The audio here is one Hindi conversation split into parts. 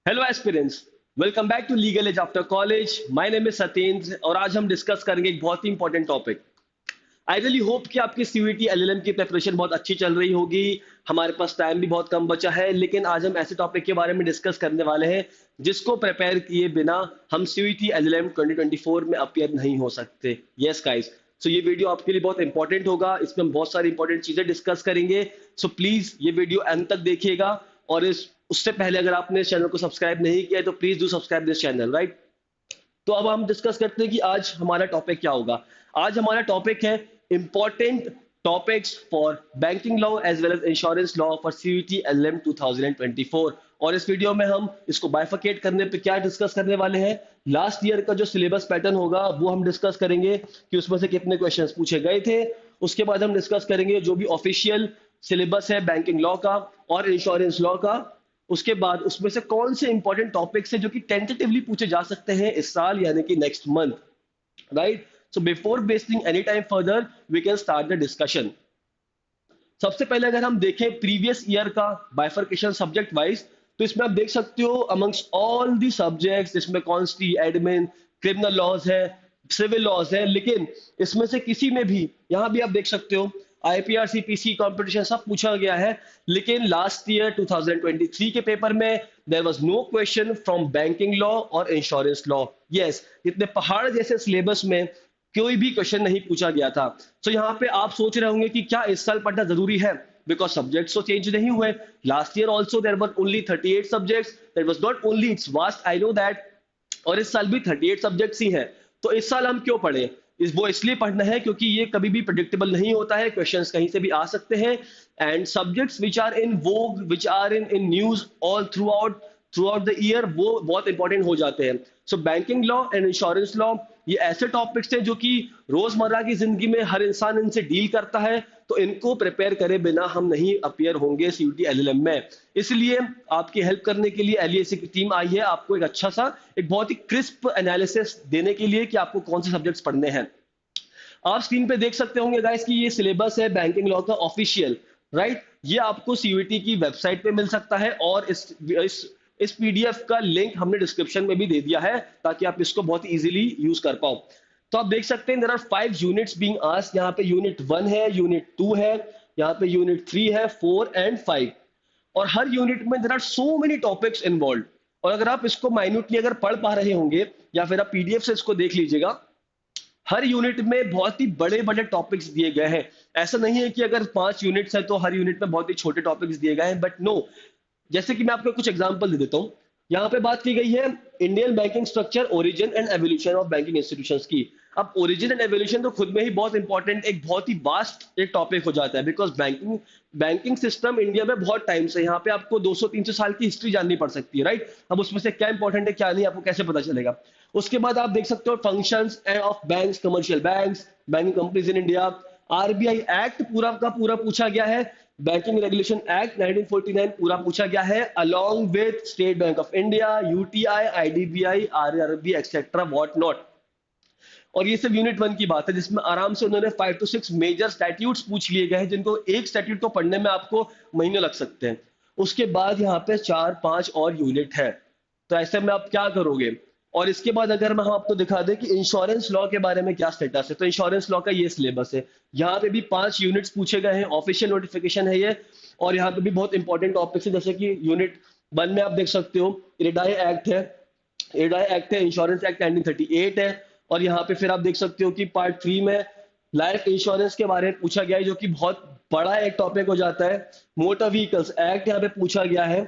Hello aspirants, welcome back to legal edge after college. My name is Satyendra और आज हम डिस्कस करेंगे एक बहुत ही important topic. I really hope कि आपकी सीयूईटी एलएलएम की प्रिपरेशन बहुत अच्छी चल रही होगी। हमारे पास टाइम भी बहुत कम बचा है, लेकिन आज हम ऐसे टॉपिक के बारे में डिस्कस करने वाले हैं जिसको प्रिपेयर किए बिना हम सीयूईटी एलएलएम 2024 में अपियर नहीं हो सकते। यस गाइस, सो ये वीडियो आपके लिए बहुत इंपॉर्टेंट होगा। इसमें हम बहुत सारी इंपॉर्टेंट चीजें डिस्कस करेंगे। सो प्लीज ये वीडियो एंड तक देखिएगा। और इस उससे पहले अगर आपने इस चैनल को सब्सक्राइब नहीं किया है तो please do subscribe this channel, right. तो अब हम डिस्कस करते हैं कि आज हमारा टॉपिक क्या होगा। आज हमारा टॉपिक है important topics for banking law as well as insurance law for CUET LM 2024। और इस वीडियो में हम इसको बाइफिकेट करने पे क्या डिस्कस करने वाले हैं, लास्ट ईयर का जो सिलेबस पैटर्न होगा वो हम डिस्कस करेंगे कि उसमें से कितने क्वेश्चंस पूछे गए थे। उसके बाद हम डिस्कस करेंगे जो भी ऑफिशियल सिलेबस है बैंकिंग लॉ का और इंश्योरेंस लॉ का। उसके बाद उसमें से कौन से इंपॉर्टेंट टॉपिक्स हैं जो कि टेंटेटिवली पूछे जा सकते हैं इस साल यानी कि next month, right. So before wasting any time further we can start the discussion. सबसे पहले अगर हम देखें प्रीवियस ईयर का बाइफर्केशन सब्जेक्ट वाइज, तो इसमें आप देख सकते हो अमंग्स ऑल दी सब्जेक्ट्स इसमें कॉन्स्टी, एडमिन, क्रिमिनल लॉज है, सिविल लॉज है, लेकिन इसमें से किसी में भी यहां भी आप देख सकते हो आईपीआर, सीपीसी, कंपटीशन सब पूछा गया है। लेकिन लास्ट ईयर 2023 के पेपर में there was no question from banking law और इंश्योरेंस लॉ। यस, इतने पहाड़ जैसे सिलेबस में कोई भी क्वेश्चन नहीं पूछा गया था। सो यहाँ पे आप सोच रहे होंगे कि क्या इस साल पढ़ना जरूरी है, बिकॉज सब्जेक्ट्स तो चेंज नहीं हुए। Last year also there were only 38 subjects, that was not only, it's vast, I know that. और इस साल भी 38 सब्जेक्ट्स ही हैं। तो इस साल हम क्यों पढ़े, वो इसलिए पढ़ना है क्योंकि ये कभी भी प्रिडिक्टेबल नहीं होता है, क्वेश्चंस कहीं से भी आ सकते हैं। And subjects which are in vogue, which are in news all throughout the year, वो बहुत इंपॉर्टेंट हो जाते हैं। So banking law and insurance law ये ऐसे टॉपिक्स हैं जो कि रोजमर्रा की जिंदगी में हर इंसान इनसे डील करता है, तो इनको प्रिपेयर करे बिना हम नहीं अपियर होंगे सीयूटी एलएलएम में। इसलिए आपकी हेल्प करने के लिए एलईएसी की टीम आई है, आपको एक अच्छा सा एक बहुत ही क्रिस्प एनालिसिस देने के लिए कि आपको कौन से सब्जेक्ट्स पढ़ने हैं। आप स्क्रीन पे देख सकते होंगे गाइस कि ये सिलेबस है बैंकिंग लॉ का ऑफिशियल, राइट। ये आपको सीयूईटी की वेबसाइट पे मिल सकता है और इस पीडीएफ का लिंक हमने डिस्क्रिप्शन में भी दे दिया है ताकि आप इसको बहुत इजीली यूज कर पाओ। तो आप देख सकते हैं there are 5 units being asked. यहाँ पे यूनिट 1 है, यूनिट 2 है, यहाँ पे यूनिट 3 है, 4 एंड 5। और हर यूनिट में there are so many topics involve. और अगर आप इसको माइन्यूटली अगर पढ़ पा रहे होंगे या फिर आप पीडीएफ से इसको देख लीजिएगा, हर यूनिट में बहुत ही बड़े बड़े टॉपिक्स दिए गए हैं। ऐसा नहीं है कि अगर 5 यूनिट्स है तो हर यूनिट में बहुत ही छोटे टॉपिक्स दिए गए हैं, बट नो। जैसे कि मैं आपको कुछ एग्जांपल दे देता हूं। यहाँ पे बात की गई है Indian banking structure, origin and evolution of banking institutions की। अब ओरिजिन एंड एवोल्यूशन तो खुद में ही बहुत इंपॉर्टेंट, एक बहुत ही वास्ट एक टॉपिक हो जाता है, बिकॉज बैंकिंग सिस्टम इंडिया में बहुत टाइम से, यहाँ पे आपको 200-300 साल की हिस्ट्री जाननी पड़ सकती है, राइट। अब उसमें से क्या इंपॉर्टेंट है क्या नहीं आपको कैसे पता चलेगा। उसके बाद आप देख सकते हो functions of banks, commercial banks, banking companies in India, RBI act पूरा का पूरा पूछा गया है, बैंकिंग रेगुलेशन एक्ट 1949 पूरा पूछा गया है, along with state bank of India, UTI, IDBI, RRB etcetera what not. और ये सिर्फ यूनिट 1 की बात है जिसमें आराम से उन्होंने 5 to 6 मेजर स्टैट्यूट्स पूछ लिए गए हैं, जिनको एक स्टैट्यूट को पढ़ने में आपको महीने लग सकते हैं। उसके बाद यहाँ पे 4-5 और यूनिट है। तो ऐसे में आप क्या करोगे। और इसके बाद अगर हम आपको दिखा दें कि इंश्योरेंस लॉ के बारे में क्या स्टेटस है, तो इंश्योरेंस लॉ का ये सिलेबस है। यहाँ पे भी 5 यूनिट्स पूछे गए हैं, ऑफिशियल नोटिफिकेशन है ये। और यहाँ पे भी बहुत इंपॉर्टेंट टॉपिक्स है, जैसे कि यूनिट 1 में आप देख सकते हो इरेडाई एक्ट है, इंश्योरेंस एक्ट 1938 है। और यहाँ पे फिर आप देख सकते हो कि पार्ट 3 में लाइफ इंश्योरेंस के बारे में पूछा गया है, जो कि बहुत बड़ा एक टॉपिक हो जाता है। मोटर व्हीकल्स एक्ट यहाँ पे पूछा गया है,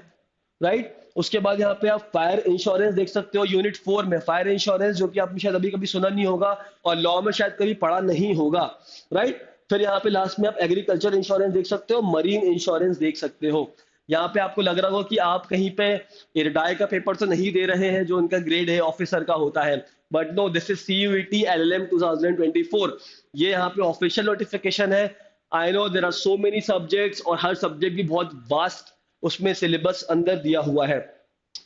राइट। उसके बाद यहाँ पे आप फायर इंश्योरेंस देख सकते हो यूनिट 4 में, फायर इंश्योरेंस, जो कि आपने शायद अभी कभी सुना नहीं होगा और लॉ में शायद कभी पढ़ा नहीं होगा, राइट। फिर यहाँ पे लास्ट में आप एग्रीकल्चर इंश्योरेंस देख सकते हो, मरीन इंश्योरेंस देख सकते हो। यहाँ पे आपको लग रहा होगा कि आप कहीं पे इरडाई का पेपर तो नहीं दे रहे हैं जो उनका ग्रेड है ऑफिसर का होता है, but no, this is CUET LLM 2024। ये यहाँ पे ऑफिशियल नोटिफिकेशन है। I know there are so many subjects और हर सब्जेक्ट भी बहुत वास्ट उसमें सिलेबस अंदर दिया हुआ है।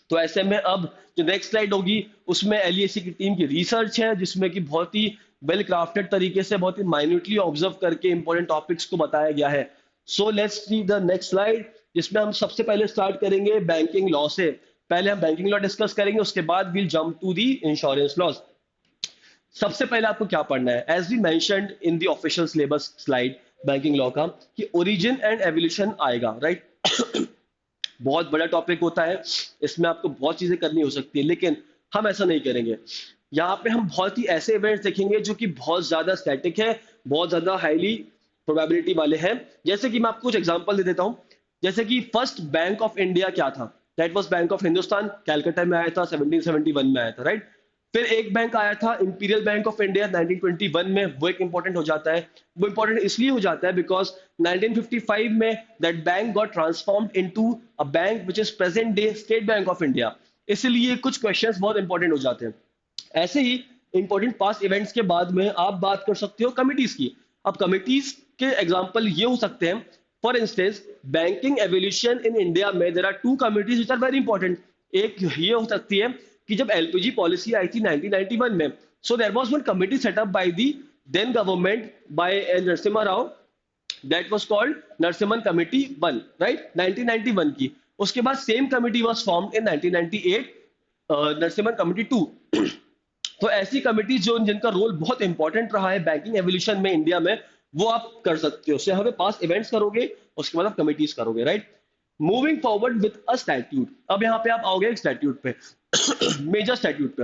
तो ऐसे में अब जो नेक्स्ट स्लाइड होगी उसमें एलईसी की टीम की रिसर्च है, जिसमें कि बहुत ही वेल क्राफ्टेड तरीके से बहुत ही माइन्यूटली ऑब्जर्व करके इंपॉर्टेंट टॉपिक्स को बताया गया है। So let's see the next slide, जिसमें हम सबसे पहले स्टार्ट करेंगे बैंकिंग लॉ से। पहले हम बैंकिंग लॉ डिस्कस करेंगे, उसके बाद will jump to the insurance laws. सबसे पहले आपको क्या पढ़ना है, as we mentioned in the official syllabus slide banking law का, कि ओरिजिन एंड एवोल्यूशन आएगा, राइट। बहुत बड़ा टॉपिक होता है, इसमें आपको बहुत चीजें करनी हो सकती है, लेकिन हम ऐसा नहीं करेंगे। यहाँ पे हम बहुत ही ऐसे इवेंट्स देखेंगे जो कि बहुत ज्यादा स्टैटिक है, बहुत ज्यादा हाईली प्रोबेबिलिटी वाले हैं। जैसे कि मैं आपको कुछ एग्जांपल दे देता हूँ। जैसे कि फर्स्ट बैंक ऑफ इंडिया क्या था, that was bank of Hindustan, Calcutta में आया था, 1771 में आया था, राइट। फिर एक बैंक आया था इंपीरियल बैंक ऑफ इंडिया 1921 में, वो एक इंपॉर्टेंट हो जाता है। वो इंपॉर्टेंट इसलिए हो जाता है बिकॉज 1955 में that bank got transformed into a bank which is present day state bank of India. इसलिए कुछ क्वेश्चंस बहुत इंपॉर्टेंट हो जाते हैं। ऐसे ही इंपॉर्टेंट पास्ट इवेंट्स के बाद में आप बात कर सकते हो कमिटीज की। अब कमिटीज के एग्जांपल ये हो सकते हैं, for instance banking evolution in India में there are two committees which are very important. एक ये हो सकती है कि जब एलपीजी पॉलिसी आई थी 1991 में, so there was one committee set up by the then government by Narasimha Rao, that was called Narasimham committee 1, right, 1991 की। उसके बाद same committee was formed in 1998, Narasimham committee 2। तो ऐसी कमिटी जो जिनका रोल बहुत इंपॉर्टेंट रहा है बैंकिंग एवोल्यूशन में इंडिया में, वो आप कर सकते हो। यहाँ पे पास इवेंट्स करोगे, उसके बाद आप कमिटीज करोगे, right. Moving forward with a statute, अब यहाँ पे आप आओगे एक स्टैट्यूट पे, मेजर स्टैट्यूट पे,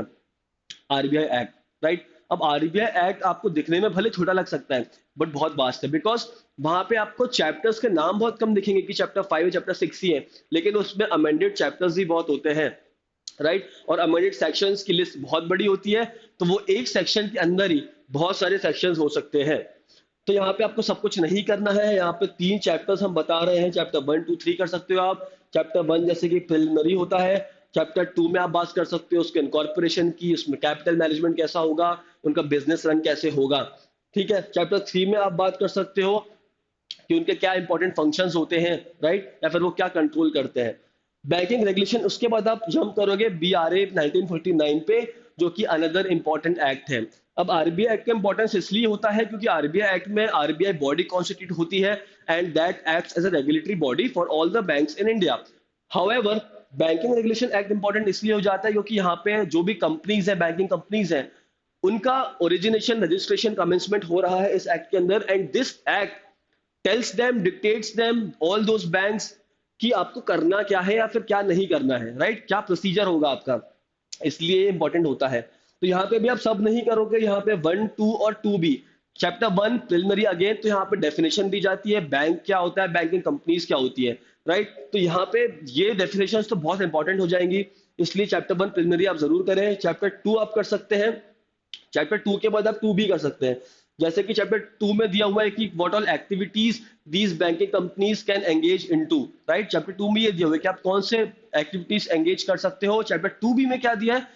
आरबीआई एक्ट, राइट। अब आरबीआई एक्ट आपको दिखने में भले छोटा लग सकता है, बट बहुत वास्ट है, बिकॉज वहां पे आपको चैप्टर्स के नाम बहुत कम दिखेंगे कि चैप्टर 5 चैप्टर 6 ही है, लेकिन उसमें अमेंडेड चैप्टर्स भी बहुत होते हैं, राइट। और अमेंडेड सेक्शंस की लिस्ट बहुत बड़ी होती है, तो वो एक सेक्शन के अंदर ही बहुत सारे सेक्शंस हो सकते हैं। तो यहाँ पे आपको सब कुछ नहीं करना है। यहाँ पे 3 चैप्टर्स हम बता रहे हैं, चैप्टर 1 2 3 कर सकते हो आप। चैप्टर 1 जैसे कि प्रिलिमिनरी होता है, चैप्टर 2 में आप बात कर सकते हो उसके इनकॉर्पोरेशन की, उसमें कैपिटल मैनेजमेंट कैसा होगा, उनका बिजनेस रन कैसे होगा, ठीक है। चैप्टर 3 में आप बात कर सकते हो कि उनके क्या इंपॉर्टेंट फंक्शंस होते हैं, राइट, या फिर वो क्या कंट्रोल करते हैं, बैंकिंग रेगुलेशन। उसके बाद आप जंप करोगे बीआरए 1949 पे, जो कि अनदर इंपॉर्टेंट एक्ट है। अब आरबीआई एक्ट का इंपॉर्टेंस इसलिए होता है क्योंकि आरबीआई एक्ट में आरबीआई बॉडी कॉन्स्टिट्यूट होती है, and that acts as a regulatory body for all the banks in India. However banking regulation act important इसलिए हो जाता है क्योंकि यहाँ पे जो भी कंपनीज है, बैंकिंग कंपनीज हैं, उनका ओरिजिनेशन रजिस्ट्रेशन कमेंसमेंट हो रहा है इस एक्ट के अंदर, and this act tells them, dictates them, all those banks, कि आपको करना क्या है या फिर क्या नहीं करना है, राइट, क्या प्रोसीजर होगा आपका, इसलिए इंपॉर्टेंट होता है। तो यहाँ पे भी आप सब नहीं करोगे, यहाँ पे 1 2 और 2 भी। चैप्टर 1 प्रिलिमिनरी अगेन, तो यहाँ पे डेफिनेशन दी जाती है, बैंक क्या होता है, बैंकिंग कंपनीज क्या होती है, राइट। तो यहाँ पे ये डेफिनेशन तो बहुत इंपॉर्टेंट हो जाएंगी, इसलिए चैप्टर 1 प्रिलिमिनरी आप जरूर करें। चैप्टर 2 आप कर सकते हैं, चैप्टर 2 के बाद आप 2 भी कर सकते हैं। जैसे कि चैप्टर 2 में दिया हुआ है कि what all activities these banking companies can engage into, right. Chapter 2 में ये दिया हुआ है कि आप कौन से एक्टिविटीज एंगेज कर सकते हो। चैप्टर 2 बी में क्या दिया है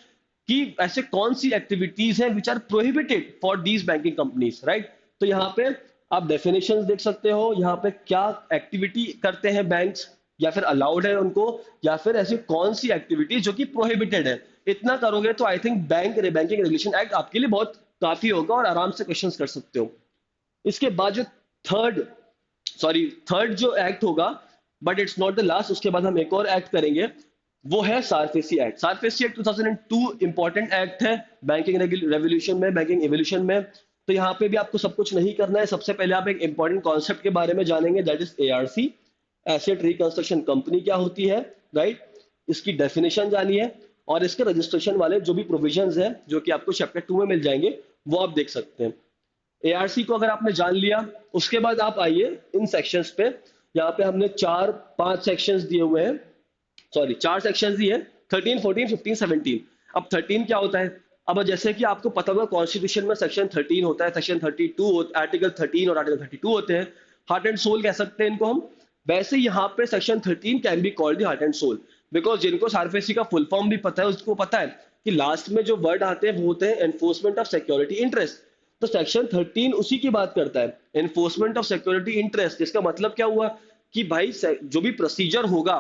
कि ऐसे कौन सी एक्टिविटीज हैं which are prohibited for these banking companies, right. तो यहाँ पे आप डेफिनेशन देख सकते हो, यहाँ पे क्या एक्टिविटी करते हैं बैंक्स, या फिर अलाउड है उनको, या फिर ऐसी कौन सी एक्टिविटी जो कि प्रोहिबिटेड है। इतना करोगे तो I think banking regulation act आपके लिए बहुत काफी होगा और आराम से क्वेश्चंस कर सकते हो। इसके बाद जो थर्ड थर्ड जो एक्ट होगा, but it's not the last, उसके बाद हम एक और एक्ट करेंगे, वो है SARFAESI act. SARFAESI act 2002 important act है बैंकिंग रेवोल्यूशन में, बैंकिंग एवोल्यूशन में। तो यहाँ पे भी आपको सब कुछ नहीं करना है। सबसे पहले आप एक इंपॉर्टेंट कॉन्सेप्ट के बारे में जानेंगे, that is ARC, asset reconstruction company क्या होती है, राइट। इसकी डेफिनेशन जानिए, और इसके रजिस्ट्रेशन वाले जो भी प्रोविजंस हैं जो कि आपको चैप्टर 2 में मिल जाएंगे, वो आप देख सकते हैं। एआरसी को अगर आपने जान लिया, उसके बाद आप आइए इन सेक्शंस पे। यहाँ पे हमने 4 5 सेक्शंस दिए हुए हैं, सॉरी 4 सेक्शंस दिए हैं, 13 14 15 17। अब 13 क्या होता है, अब जैसे कि आपको पता होगा कॉन्स्टिट्यूशन में सेक्शन 13 होता है, सेक्शन 32, आर्टिकल 13 और आर्टिकल 32 होते हैं, हार्ट एंड सोल कह सकते हैं इनको हम। वैसे यहाँ पे section 13 can be called the heart and soul, because जिनको सारफेसी का फुल फॉर्म भी पता है उसको पता है कि लास्ट में जो वर्ड आते हैं वो होते हैं एनफोर्समेंट ऑफ सिक्योरिटी इंटरेस्ट। तो सेक्शन 13 उसी की बात करता है, एनफोर्समेंट ऑफ सिक्योरिटी इंटरेस्ट। इसका मतलब क्या हुआ कि भाई जो भी प्रोसीजर होगा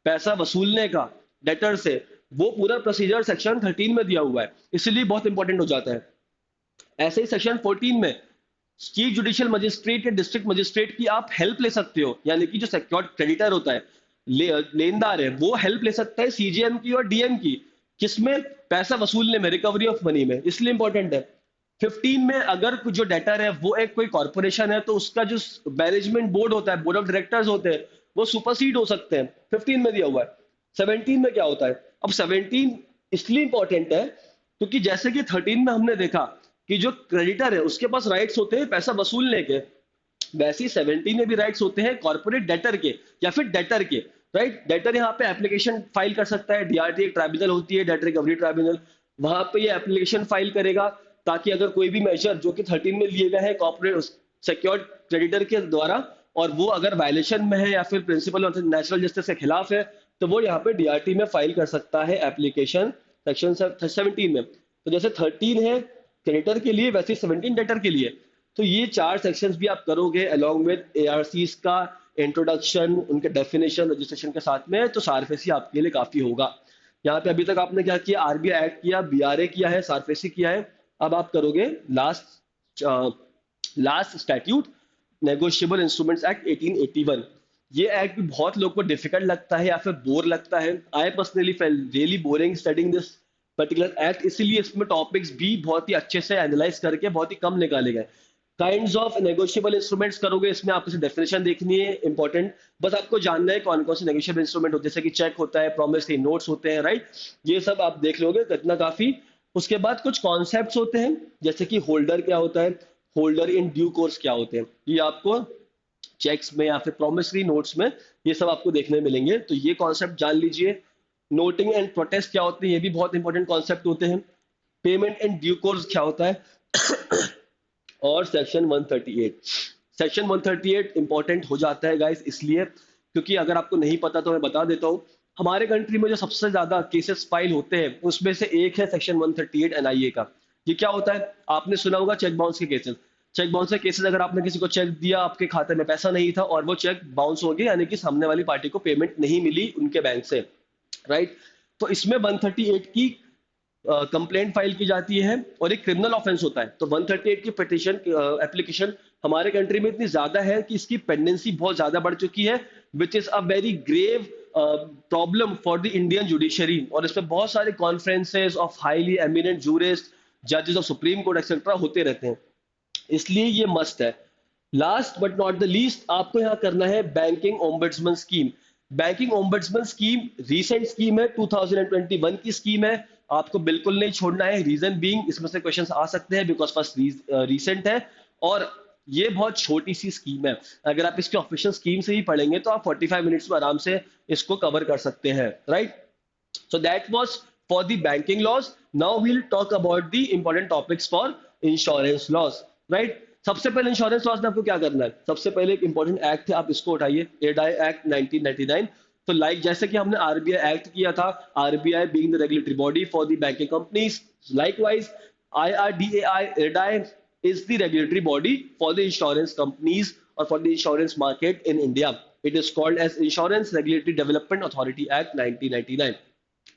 पैसा वसूलने का डेटर से, वो पूरा प्रोसीजर सेक्शन 13 में दिया हुआ है, इसलिए बहुत इंपॉर्टेंट हो जाता है। ऐसे ही सेक्शन 14 में चीफ जुडिशियल मजिस्ट्रेट या डिस्ट्रिक्ट मजिस्ट्रेट की आप हेल्प ले सकते हो, यानी कि जो सिक्योर्ड क्रेडिटर होता है लेनदार है वो हेल्प ले सकता है सीजीएम की और डीएम की, किसमें, पैसा वसूलने में, रिकवरी ऑफ मनी में, इसलिए इंपॉर्टेंट है। 15 में अगर कुछ जो डेटर है वो एक कोई कॉर्पोरेशन है तो उसका जो मैनेजमेंट बोर्ड होता है, बोर्ड ऑफ डायरेक्टर्स होते हैं, वो सुपरसीड हो सकते हैं, 15 में दिया हुआ है। 17 में क्या होता है, अब 17 इसलिए इंपॉर्टेंट है क्योंकि जैसे कि 13 में हमने देखा कि जो क्रेडिटर है उसके पास राइट्स होते हैं पैसा वसूलने के, वैसे ही 17 में भी राइट्स होते हैं कॉर्पोरेट डेटर के या फिर डेटर के। राइट, डेटर यहाँ पे एप्लीकेशन फाइल कर सकता है, डीआरटी एक ट्राइब्यूनल होती है, डेटर रिकवरी ट्राइब्यूनल, वहां पे ये एप्लीकेशन फाइल करेगा ताकि अगर कोई भी मेजर जो कि 13 में लिए गए हैं कॉर्पोरेट सिक्योर्ड क्रेडिटर के द्वारा और वो अगर वायलेशन में है या फिर प्रिंसिपल ऑफ नेचुरल जस्टिस के खिलाफ है तो वो यहाँ पे डीआरटी में फाइल कर सकता है एप्लीकेशन सेक्शन 17 में। तो जैसे 13 है क्रेडिटर के लिए वैसे 17 डेटर के लिए। तो ये 4 सेक्शंस भी आप करोगे अलॉन्ग विद एआरसीज का इंट्रोडक्शन, उनके डेफिनेशन, रजिस्ट्रेशन के साथ में, तो सारफेसी आपके लिए काफी होगा। यहाँ पे अभी तक आपने क्या किया, आरबीआई एक्ट किया, बीआरए किया है, सारफेसी किया है। अब आप करोगे last statute, negotiable instruments act 1881। ये एक्ट भी बहुत लोग को डिफिकल्ट लगता है या फिर बोर लगता है। I personally felt really boring studying this particular act, इसीलिए इसमें टॉपिक्स भी बहुत ही अच्छे से एनालाइज करके बहुत ही कम निकाले गए। काइंड्स ऑफ नेगोशिएबल इंस्ट्रूमेंट्स करोगे, इसमें आपको डेफिनेशन देखनी है, इंपॉर्टेंट, बस आपको जानना है कौन कौन से नेगोशिएबल इंस्ट्रूमेंट होते हैं, जैसे कि चेक होता है, प्रॉमिसरी नोट्स होते हैं, राइट, ये सब आप देख लोगे कितना काफी। उसके बाद कुछ कॉन्सेप्ट्स होते हैं जैसे कि होल्डर क्या होता है, होल्डर इन ड्यू कोर्स क्या होते हैं, ये आपको चेक्स में या फिर प्रॉमिसरी नोट्स में ये सब आपको देखने मिलेंगे, तो ये कॉन्सेप्ट जान लीजिए। नोटिंग एंड प्रोटेस्ट क्या होते हैं, ये भी बहुत इंपॉर्टेंट कॉन्सेप्ट होते हैं। पेमेंट एंड ड्यू कोर्स क्या होता है और सेक्शन 138, सेक्शन 138 इंपॉर्टेंट हो जाता है गाइस इसलिए क्योंकि अगर आपको नहीं पता तो मैं बता देता हूँ, हमारे कंट्री में जो सबसे ज्यादा केसेस फाइल होते हैं उसमें से एक है सेक्शन 138 एनआईए का। ये क्या होता है, आपने सुना होगा चेक बाउंस के केसेस। चेक बाउंस के केसेस, अगर आपने किसी को चेक दिया, आपके खाते में पैसा नहीं था और वो चेक बाउंस हो गया, यानी कि सामने वाली पार्टी को पेमेंट नहीं मिली उनके बैंक से, राइट, तो इसमें 138 की कंप्लेंट फाइल की जाती है और एक क्रिमिनल ऑफेंस होता है। तो 138 की पिटीशन एप्लीकेशन हमारे कंट्री में इतनी ज्यादा है कि इसकी पेंडेंसी बहुत ज्यादा बढ़ चुकी है, which is a very grave problem for the Indian judiciary. और इसमें बहुत सारे conferences of highly eminent jurist, जजेस ऑफ सुप्रीम कोर्ट एक्सेट्रा होते रहते हैं, इसलिए ये मस्ट है। Last but not the least आपको यहाँ करना है banking ombudsman scheme. Banking ombudsman scheme recent scheme है, 2021 की स्कीम है, आपको बिल्कुल नहीं छोड़ना है। रीजन बीइंग इसमें से क्वेश्चंस आ सकते हैं बिकॉज फर्स्ट रीसेंट है और ये बहुत छोटी सी स्कीम है। अगर आप इसके ऑफिशियल स्कीम से ही पढ़ेंगे तो आप 45 मिनट्स में आराम से इसको कवर कर सकते हैं, right. So that was for the banking laws. Now we'll talk about the important topics for insurance laws, right? सबसे पहले इंश्योरेंस लॉज में आपको क्या करना है, सबसे पहले एक इंपॉर्टेंट एक्ट है, आप इसको उठाइए, एडाई एक्ट 1999। तो लाइक जैसे कि हमने आरबीआई एक्ट किया था, RBI being the regulatory body for the banking companies, likewise IRDAI एडाई is the regulatory body for the insurance companies or for the insurance market in India. It is called as Insurance Regulatory Development Authority Act 1999.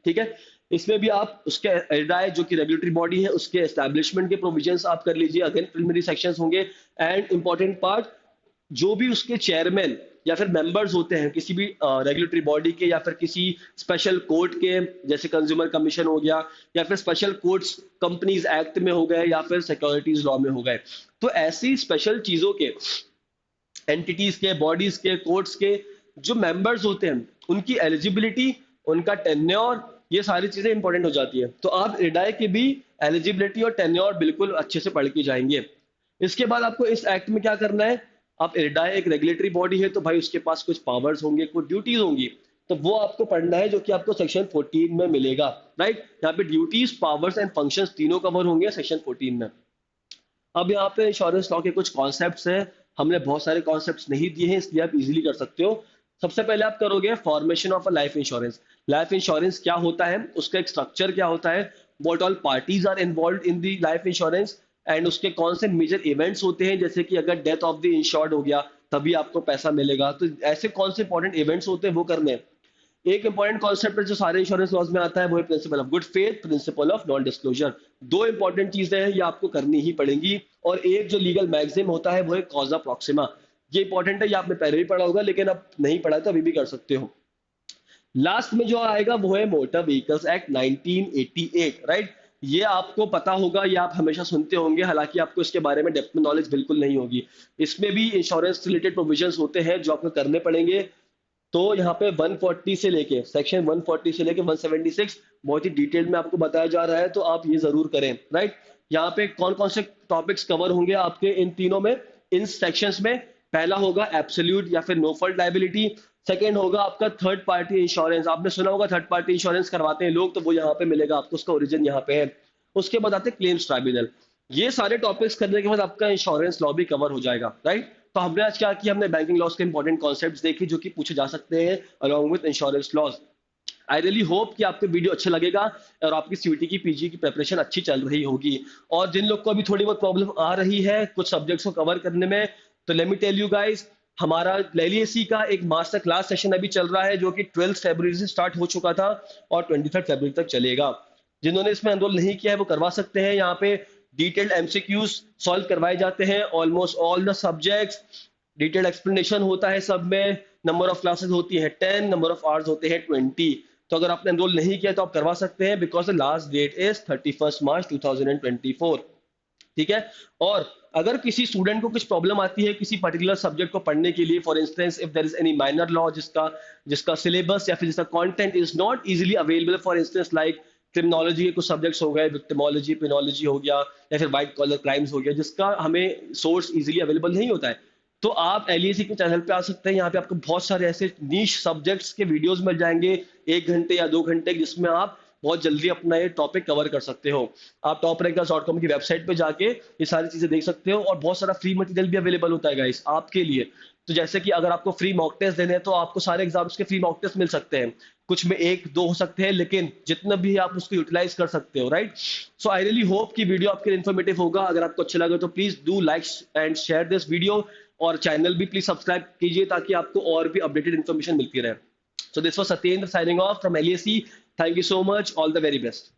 ठीक है, इसमें भी आप उसके एडाई जो कि रेगुलेटरी बॉडी है उसके एस्टैब्लिशमेंट के प्रोविजंस आप कर लीजिए, अगेन प्रिलिमिनरी सेक्शंस होंगे। एंड इंपॉर्टेंट पार्ट, जो भी उसके चेयरमैन या फिर मेंबर्स होते हैं किसी भी रेगुलेटरी बॉडी के या फिर किसी स्पेशल कोर्ट के, जैसे कंज्यूमर कमीशन हो गया या फिर स्पेशल कोर्ट्स कंपनीज एक्ट में हो गए या फिर सिक्योरिटीज लॉ में हो गए, तो ऐसी स्पेशल चीजों के, एंटिटीज के, बॉडीज के, कोर्ट्स के जो मेंबर्स होते हैं उनकी एलिजिबिलिटी, उनका टेन्योर, ये सारी चीजें इंपॉर्टेंट हो जाती है। तो आप एडाई की भी एलिजिबिलिटी और टेन्योर बिल्कुल अच्छे से पढ़ के जाएंगे। इसके बाद आपको इस एक्ट में क्या करना है, आप एडाई एक रेगुलेटरी बॉडी है तो भाई उसके पास कुछ पावर्स होंगे, कुछ ड्यूटीज होंगी, तो वो आपको पढ़ना है जो कि आपको सेक्शन 14 में मिलेगा, राइट। यहाँ पे ड्यूटीज, पावर्स एंड फंक्शंस तीनों कवर होंगे सेक्शन 14 में। अब यहाँ पे इंश्योरेंस लॉ के कुछ कॉन्सेप्ट्स हैं, हमने बहुत सारे कॉन्सेप्ट्स नहीं दिए हैं इसलिए आप इजीली कर सकते हो। सबसे पहले आप करोगे formation of a life insurance. Life insurance क्या होता है, उसका एक स्ट्रक्चर क्या होता है, what all parties are involve in the life insurance, and उसके कौन से मेजर इवेंट्स होते हैं, जैसे कि अगर डेथ ऑफ द इंश्योर्ड हो गया तभी आपको पैसा मिलेगा, तो ऐसे कौन से इंपॉर्टेंट इवेंट्स होते हैं वो करने हैं। एक इंपॉर्टेंट कॉन्सेप्ट जो सारे इंश्योरेंस लॉज में आता है वो है principle of good faith, principle of non disclosure. दो इंपॉर्टेंट चीजें हैं, ये आपको करनी ही पड़ेंगी। और एक जो लीगल मैक्सिम होता है वो है कॉजा प्रॉक्सिमा, ये इंपॉर्टेंट है, ये आपने पहले भी पढ़ा होगा लेकिन अब नहीं पढ़ा तो अभी भी कर सकते हो। लास्ट में जो आएगा वो है मोटर व्हीकल्स एक्ट 1988, राइट। ये आपको पता होगा, ये आप हमेशा सुनते होंगे, हालांकि आपको इसके बारे में डेप्थ में नॉलेज बिल्कुल नहीं होगी। इसमें भी इंश्योरेंस रिलेटेड प्रोविजंस होते हैं जो आपको करने पड़ेंगे। तो यहाँ पे 140 से लेके सेक्शन 140 से लेके 176 बहुत ही डिटेल में आपको बताया जा रहा है, तो आप ये जरूर करें, राइट। यहाँ पे कौन कौन से टॉपिक्स कवर होंगे आपके इन तीनों में, इन सेक्शंस में। पहला होगा एब्सोल्यूट या फिर नो फॉल्ट लायबिलिटी। सेकंड होगा आपका थर्ड पार्टी इंश्योरेंस, आपने सुना होगा थर्ड पार्टी इंश्योरेंस करवाते हैं लोग, तो वो यहाँ पे मिलेगा आपको, उसका ओरिजिन यहाँ पे है। उसके बाद आते हैं क्लेम्स ट्राइब्यूनल। ये सारे टॉपिक्स करने के बाद आपका इंश्योरेंस लॉ भी कवर हो जाएगा, राइट। तो हमने आज क्या किया, हमने बैंकिंग लॉस के इंपॉर्टेंट कॉन्सेप्ट्स देखे जो कि पूछे जा सकते हैं along with insurance laws. I really hope कि आपको वीडियो अच्छा लगेगा और आपकी सीयूटी की पीजी की प्रिपरेशन अच्छी चल रही होगी। और जिन लोग को अभी थोड़ी बहुत प्रॉब्लम आ रही है कुछ सब्जेक्ट्स को कवर करने में, तो let me tell you guys, हमारा एलईसी का एक मास्टर क्लास सेशन अभी चल रहा है जो कि 12 फरवरी से स्टार्ट हो चुका था और 23 फरवरी तक चलेगा। जिन्होंने इसमें एनरोल नहीं किया है वो करवा सकते हैं। यहाँ पे डिटेल्ड एमसीक्यूज सॉल्व करवाए जाते हैं almost all the subjects. Detailed explanation होता है सब में। नंबर ऑफ क्लासेस होती है 10, नंबर ऑफ आवर्स होते हैं 20। तो अगर आपने एनरोल नहीं किया तो आप करवा सकते हैं because the last date is 31 March 2024। ठीक है। और अगर किसी स्टूडेंट को कुछ प्रॉब्लम आती है किसी पर्टिकुलर सब्जेक्ट को पढ़ने के लिए, for instance if there is any minor law जिसका जिसका सिलेबस या फिर जिसका content is not easily available, for instance like criminology के कुछ सब्जेक्ट्स हो गए, विक्टिमोलॉजी, पेनोलॉजी हो गया, या फिर वाइट कॉलर क्राइम्स हो गया, जिसका हमें सोर्स इजीली अवेलेबल नहीं होता है, तो आप एलईसी के चैनल पे आ सकते हैं। यहाँ पे आपको बहुत सारे ऐसे नीश सब्जेक्ट्स के वीडियोस मिल जाएंगे 1 घंटे या 2 घंटे, जिसमें आप बहुत जल्दी अपना ये टॉपिक कवर कर सकते हो। आप toprangers.com की वेबसाइट पे जाके ये सारी चीजें देख सकते हो और बहुत सारा फ्री मटेरियल भी अवेलेबल होता है गाइस आपके लिए। तो जैसे कि अगर आपको फ्री मॉक टेस्ट देने हैं तो आपको सारे एग्जाम्स के फ्री मॉक टेस्ट मिल सकते हैं। कुछ में 1-2 हो सकते हैं, लेकिन जितना भी है आप उसको यूटिलाइज कर सकते हो, राइट। सो आई रियली होप कि वीडियो आपके लिए इन्फॉर्मेटिव होगा। अगर आपको अच्छा लगे तो please do like and share this video, और चैनल भी प्लीज सब्सक्राइब कीजिए ताकि आपको और भी अपडेटेड इन्फॉर्मेशन मिलती रहे। So this was Satyendra signing off from LAC. Thank you so much. All the very best.